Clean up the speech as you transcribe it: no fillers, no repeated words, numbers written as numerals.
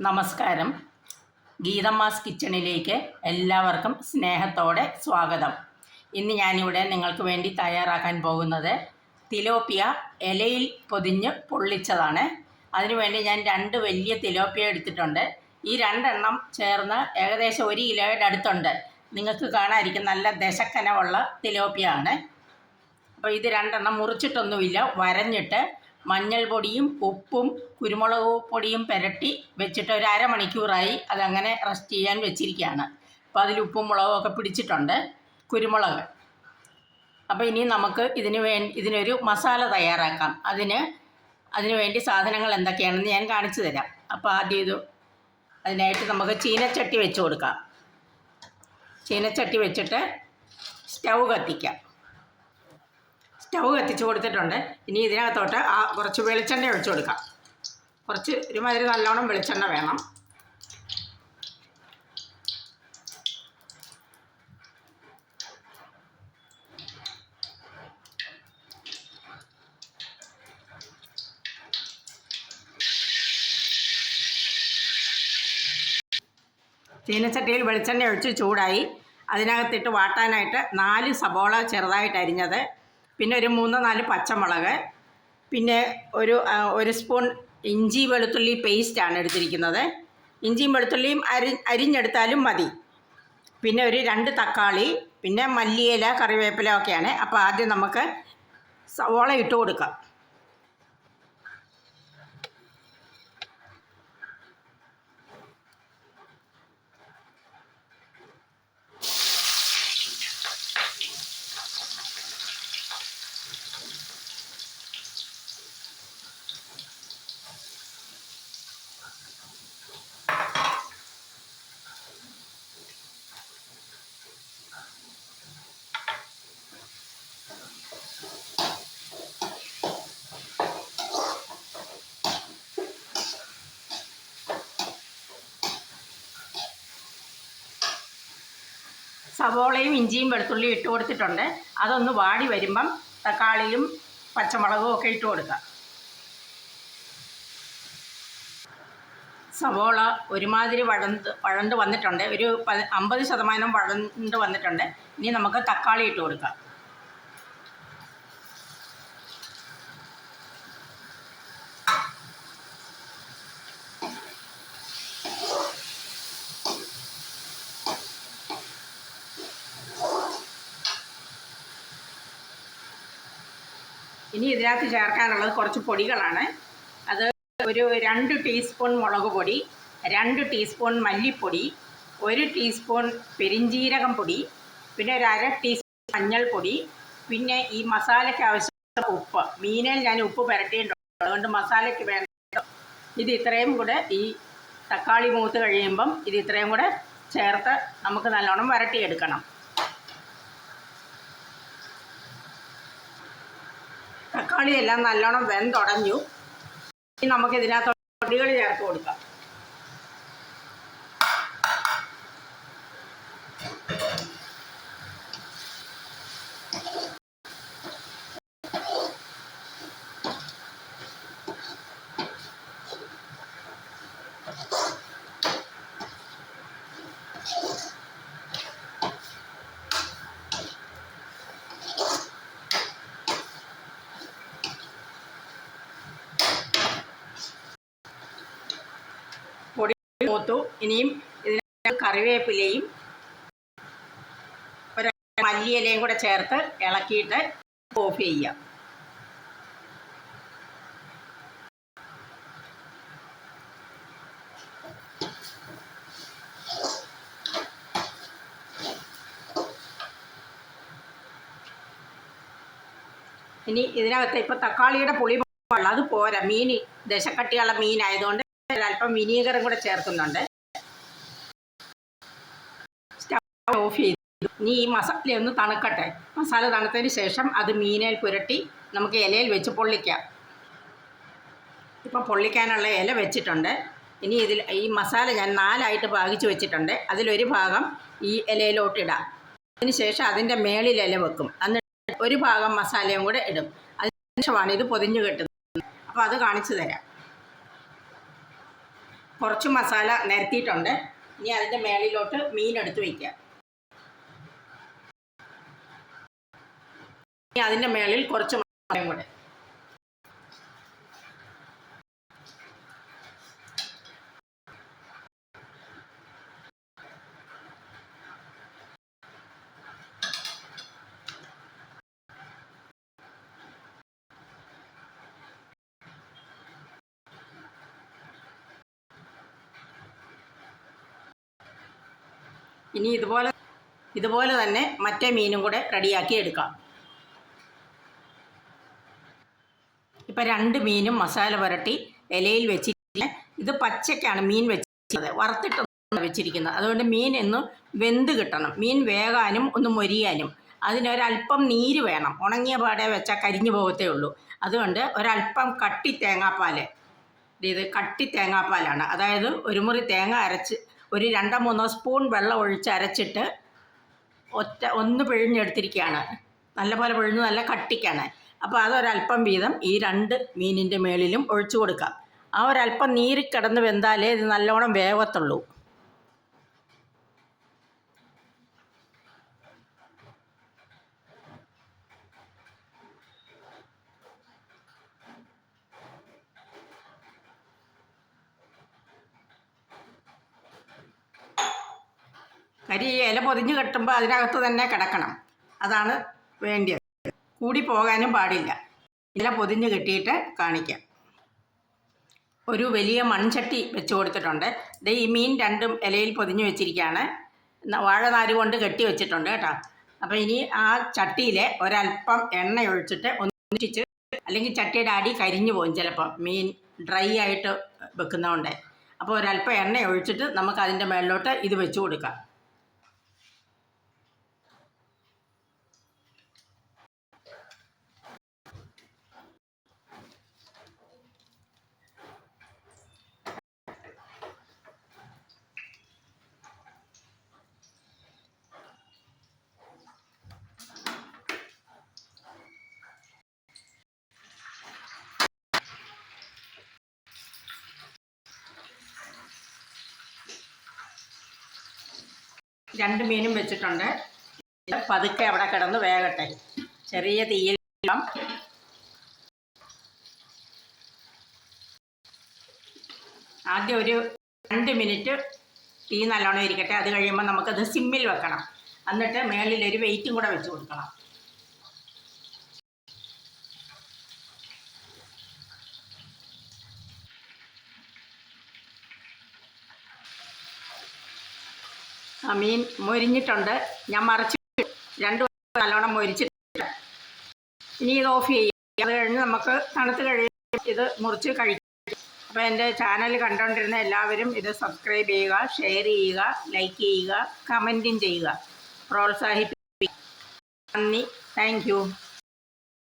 നമസ്കാരം. ഗീതമ്മാസ് കിച്ചണിലേക്ക് എല്ലാവർക്കും സ്നേഹത്തോടെ സ്വാഗതം. ഇന്ന് ഞാനിവിടെ നിങ്ങൾക്ക് വേണ്ടി തയ്യാറാക്കാൻ പോകുന്നത് തിലോപ്പിയ ഇലയിൽ പൊതിഞ്ഞ് പൊള്ളിച്ചതാണ്. അതിനുവേണ്ടി ഞാൻ 2 വലിയ തിലോപ്പിയ എടുത്തിട്ടുണ്ട്. ഈ 2 എണ്ണം ചേർന്ന് ഏകദേശം 1 കിലോയുടെ അടുത്തുണ്ട്. നിങ്ങൾക്ക് കാണാതിരിക്കും, നല്ല ദശക്കനമുള്ള തിലോപ്പിയ ആണ്. അപ്പോൾ ഇത് 2 എണ്ണം മുറിച്ചിട്ടൊന്നുമില്ല, വരഞ്ഞിട്ട് മഞ്ഞൾ പൊടിയും ഉപ്പും കുരുമുളക് പൊടിയും പുരട്ടി വെച്ചിട്ട് ഒരു അരമണിക്കൂറായി അതങ്ങനെ റെസ്റ്റ് ചെയ്യാൻ വെച്ചിരിക്കുകയാണ്. അപ്പോൾ അതിൽ ഉപ്പും മുളകും ഒക്കെ പിടിച്ചിട്ടുണ്ട്, കുരുമുളക്. അപ്പോൾ ഇനി നമുക്ക് ഇതിനൊരു മസാല തയ്യാറാക്കാം. അതിന് വേണ്ടി സാധനങ്ങൾ എന്തൊക്കെയാണെന്ന് ഞാൻ കാണിച്ചു തരാം. അപ്പോൾ ആദ്യം അതിനായിട്ട് നമുക്ക് ചീനച്ചട്ടി വെച്ച് കൊടുക്കാം. ചീനച്ചട്ടി വെച്ചിട്ട് സ്റ്റൗ കത്തിക്കാം. സ്റ്റൗ കത്തിച്ച് കൊടുത്തിട്ടുണ്ട്. ഇനി ഇതിനകത്തോട്ട് കുറച്ച് വെളിച്ചെണ്ണ ഒഴിച്ചു കൊടുക്കാം. ഒരുമാതിരി നല്ലോണം വെളിച്ചെണ്ണ വേണം. ചീനച്ചട്ടിയിൽ വെളിച്ചെണ്ണ ഒഴിച്ച് ചൂടായി. അതിനകത്തിട്ട് വാട്ടാനായിട്ട് 4 സബോള ചെറുതായിട്ട് അരിഞ്ഞത്, പിന്നെ ഒരു 3-4 പച്ചമുളക്, പിന്നെ ഒരു സ്പൂൺ ഇഞ്ചി വെളുത്തുള്ളി പേസ്റ്റാണ് എടുത്തിരിക്കുന്നത്. ഇഞ്ചിയും വെളുത്തുള്ളിയും അരിഞ്ഞെടുത്താലും മതി. പിന്നെ ഒരു 2 തക്കാളി, പിന്നെ മല്ലിയില, കറിവേപ്പില ഒക്കെയാണ്. അപ്പോൾ ആദ്യം നമുക്ക് സവോള ഇട്ട് കൊടുക്കാം. സവോളയും ഇഞ്ചിയും വെളുത്തുള്ളിയും ഇട്ട് കൊടുത്തിട്ടുണ്ട്. അതൊന്ന് വാടി വരുമ്പം തക്കാളിയും പച്ചമുളകും ഒക്കെ ഇട്ട് കൊടുക്കാം. സവോള ഒരുമാതിരി വഴണ്ട് വന്നിട്ടുണ്ട്, ഒരു 50% വഴണ്ട് വന്നിട്ടുണ്ട്. ഇനി നമുക്ക് തക്കാളി ഇട്ട് കൊടുക്കാം. ഇനി ഇതിനകത്ത് ചേർക്കാനുള്ളത് കുറച്ച് പൊടികളാണ്. അത് ഒരു 2 ടീസ്പൂൺ മുളക് പൊടി, 2 ടീസ്പൂൺ മല്ലിപ്പൊടി, 1 ടീസ്പൂൺ പെരിഞ്ജീരകം പൊടി, പിന്നെ ഒരു 1/2 ടീസ്പൂൺ മഞ്ഞൾപ്പൊടി, പിന്നെ ഈ മസാലയ്ക്ക് ആവശ്യമുള്ള ഉപ്പ്. മീനിൽ ഞാൻ ഉപ്പ് പുരട്ടിയിട്ടുണ്ട്, അതുകൊണ്ട് മസാലയ്ക്ക് വേണ്ട ഇത് ഇത്രയും കൂടെ ഈ തക്കാളി മൂത്ത് കഴിയുമ്പം ഇത് ഇത്രയും കൂടെ ചേർത്ത് നമുക്ക് നല്ലോണം വരട്ടിയെടുക്കണം. തക്കാളി എല്ലാം നല്ലോണം വെന്തുടഞ്ഞു. ഇനി നമുക്ക് ഇതിനകത്ത് പൊടികൾ ചേർത്ത് കൊടുക്കാം. മൂത്തു. ഇനിയും ഇതിന് കറിവേപ്പിലയും ഒരു മല്ലിയിലയും കൂടെ ചേർത്ത് ഇളക്കിയിട്ട് ഓഫ് ചെയ്യാം. ഇനി ഇതിനകത്ത് ഇപ്പോൾ തക്കാളിയുടെ പുളി അത് പോരാ, മീൻ ദശക്കട്ടിയുള്ള മീനായതുകൊണ്ട് അല്പം വിനീഗറും കൂടെ ചേർക്കുന്നുണ്ട്. സ്റ്റവ് ഓഫ് ചെയ്തു. ഇനി ഈ മസാല ഒന്ന് തണുക്കട്ടെ. മസാല തണുത്തതിന് ശേഷം അത് മീനിൽ പുരട്ടി നമുക്ക് ഇലയിൽ വെച്ച് പൊള്ളിക്കാം. ഇപ്പം പൊള്ളിക്കാനുള്ള ഇല വെച്ചിട്ടുണ്ട്. ഇനി ഈ മസാല ഞാൻ 4ആയിട്ട് ഭാഗിച്ച് വെച്ചിട്ടുണ്ട്. അതിലൊരു ഭാഗം ഈ ഇലയിലോട്ടിടാം. അതിന് ശേഷം അതിൻ്റെ മേളിൽ ഇല വെക്കും. എന്നിട്ട് ഒരു ഭാഗം മസാലയും കൂടെ ഇടും. അതിന് ശേഷമാണ് ഇത് പൊതിഞ്ഞ് കെട്ടുന്നത്. അപ്പോൾ അത് കാണിച്ചു തരാം. കുറച്ച് മസാല നിരത്തിയിട്ടുണ്ട്. ഇനി അതിൻ്റെ മേളിലോട്ട് മീൻ എടുത്ത് വയ്ക്കുക. ഇനി അതിൻ്റെ മേളിൽ കുറച്ച് മസാലയും കൂടെ. ഇനി ഇതുപോലെ തന്നെ മറ്റേ മീനും കൂടെ റെഡിയാക്കി എടുക്കാം. ഇപ്പം 2 മീനും മസാല പുരട്ടി ഇലയിൽ വെച്ചിട്ടില്ല. ഇത് പച്ചക്കാണ് മീൻ വെച്ചിരിക്കുന്നത്, വറുത്തിട്ടൊന്നും വെച്ചിരിക്കുന്നത്. അതുകൊണ്ട് മീൻ ഒന്ന് വെന്ത് കിട്ടണം. മീൻ വേകാനും ഒന്ന് മൊരിയാനും അതിനൊരല്പം നീര് വേണം. ഉണങ്ങിയ പാടെ വെച്ചാൽ കരിഞ്ഞു പോകത്തേ ഉള്ളൂ. അതുകൊണ്ട് ഒരല്പം കട്ടി തേങ്ങാപ്പാൽ, ഇത് കട്ടി തേങ്ങാപ്പാലാണ്. അതായത് ഒരു മുറി തേങ്ങ അരച്ച് ഒരു 2-3 സ്പൂൺ വെള്ളം ഒഴിച്ച് അരച്ചിട്ട് ഒന്ന് പിഴിഞ്ഞെടുത്തിരിക്കുകയാണ്. നല്ലപോലെ പിഴിഞ്ഞ് നല്ല കട്ടിക്കാണ്. അപ്പോൾ അതൊരല്പം വീതം ഈ 2 മീനിൻ്റെ മേളിലും ഒഴിച്ചു കൊടുക്കാം. ആ ഒരല്പം നീര് കിടന്ന് വെന്താലേ ഇത് നല്ലോണം വേവത്തുള്ളൂ. കരി ഇല പൊതിഞ്ഞ് കെട്ടുമ്പോൾ അതിനകത്ത് തന്നെ കിടക്കണം. അതാണ് വേണ്ടിയത്. കൂടി പോകാനും പാടില്ല. ഇല പൊതിഞ്ഞ് കെട്ടിയിട്ട് കാണിക്കാം. ഒരു വലിയ മൺചട്ടി വെച്ച് കൊടുത്തിട്ടുണ്ട്. ഇത് ഈ മീൻ 2 ഇലയിൽ പൊതിഞ്ഞ് വെച്ചിരിക്കുകയാണ്. വാഴനാര് കൊണ്ട് കെട്ടി വെച്ചിട്ടുണ്ട് കേട്ടോ. അപ്പോൾ ഇനി ആ ചട്ടിയിൽ ഒരല്പം എണ്ണ ഒഴിച്ചിട്ട് ഒന്നിച്ച്, അല്ലെങ്കിൽ ചട്ടിയുടെ അടി കരിഞ്ഞു പോകും ചിലപ്പോൾ, മീൻ ഡ്രൈ ആയിട്ട് വെക്കുന്നതുകൊണ്ട്. അപ്പോൾ ഒരല്പം എണ്ണ ഒഴിച്ചിട്ട് നമുക്ക് അതിൻ്റെ മുകളിലോട്ട് ഇത് വെച്ച് കൊടുക്കാം. രണ്ട് മീനും വെച്ചിട്ടുണ്ട്. പതുക്കെ അവിടെ കിടന്ന് വേകട്ടെ. ചെറിയ തീയിൽ ആദ്യം ഒരു 2 മിനിറ്റ് തീ നല്ലോണം ഇരിക്കട്ടെ. അത് കഴിയുമ്പോൾ നമുക്കത് സിമ്മിൽ വെക്കണം. എന്നിട്ട് മേളിലൊരു വെയിറ്റും കൂടെ വെച്ച് കൊടുക്കണം. ആ മീൻ മൊരിഞ്ഞിട്ടുണ്ട്. ഞാൻ മറിച്ച് 2 നല്ലോണം മൊരിച്ചിട്ടുണ്ട്. ഇനി ഇത് ഓഫ് ചെയ്യാം. അത് കഴിഞ്ഞ് നമുക്ക് തണുത്ത് കഴിയുമ്പോൾ ഇത് മുറിച്ച് കഴിക്കാം. അപ്പോൾ എൻ്റെ ചാനൽ കണ്ടുകൊണ്ടിരുന്ന എല്ലാവരും ഇത് സബ്സ്ക്രൈബ് ചെയ്യുക, ഷെയർ ചെയ്യുക, ലൈക്ക് ചെയ്യുക, കമൻറ്റും ചെയ്യുക, പ്രോത്സാഹിപ്പിക്കുക. നന്ദി. Thank you.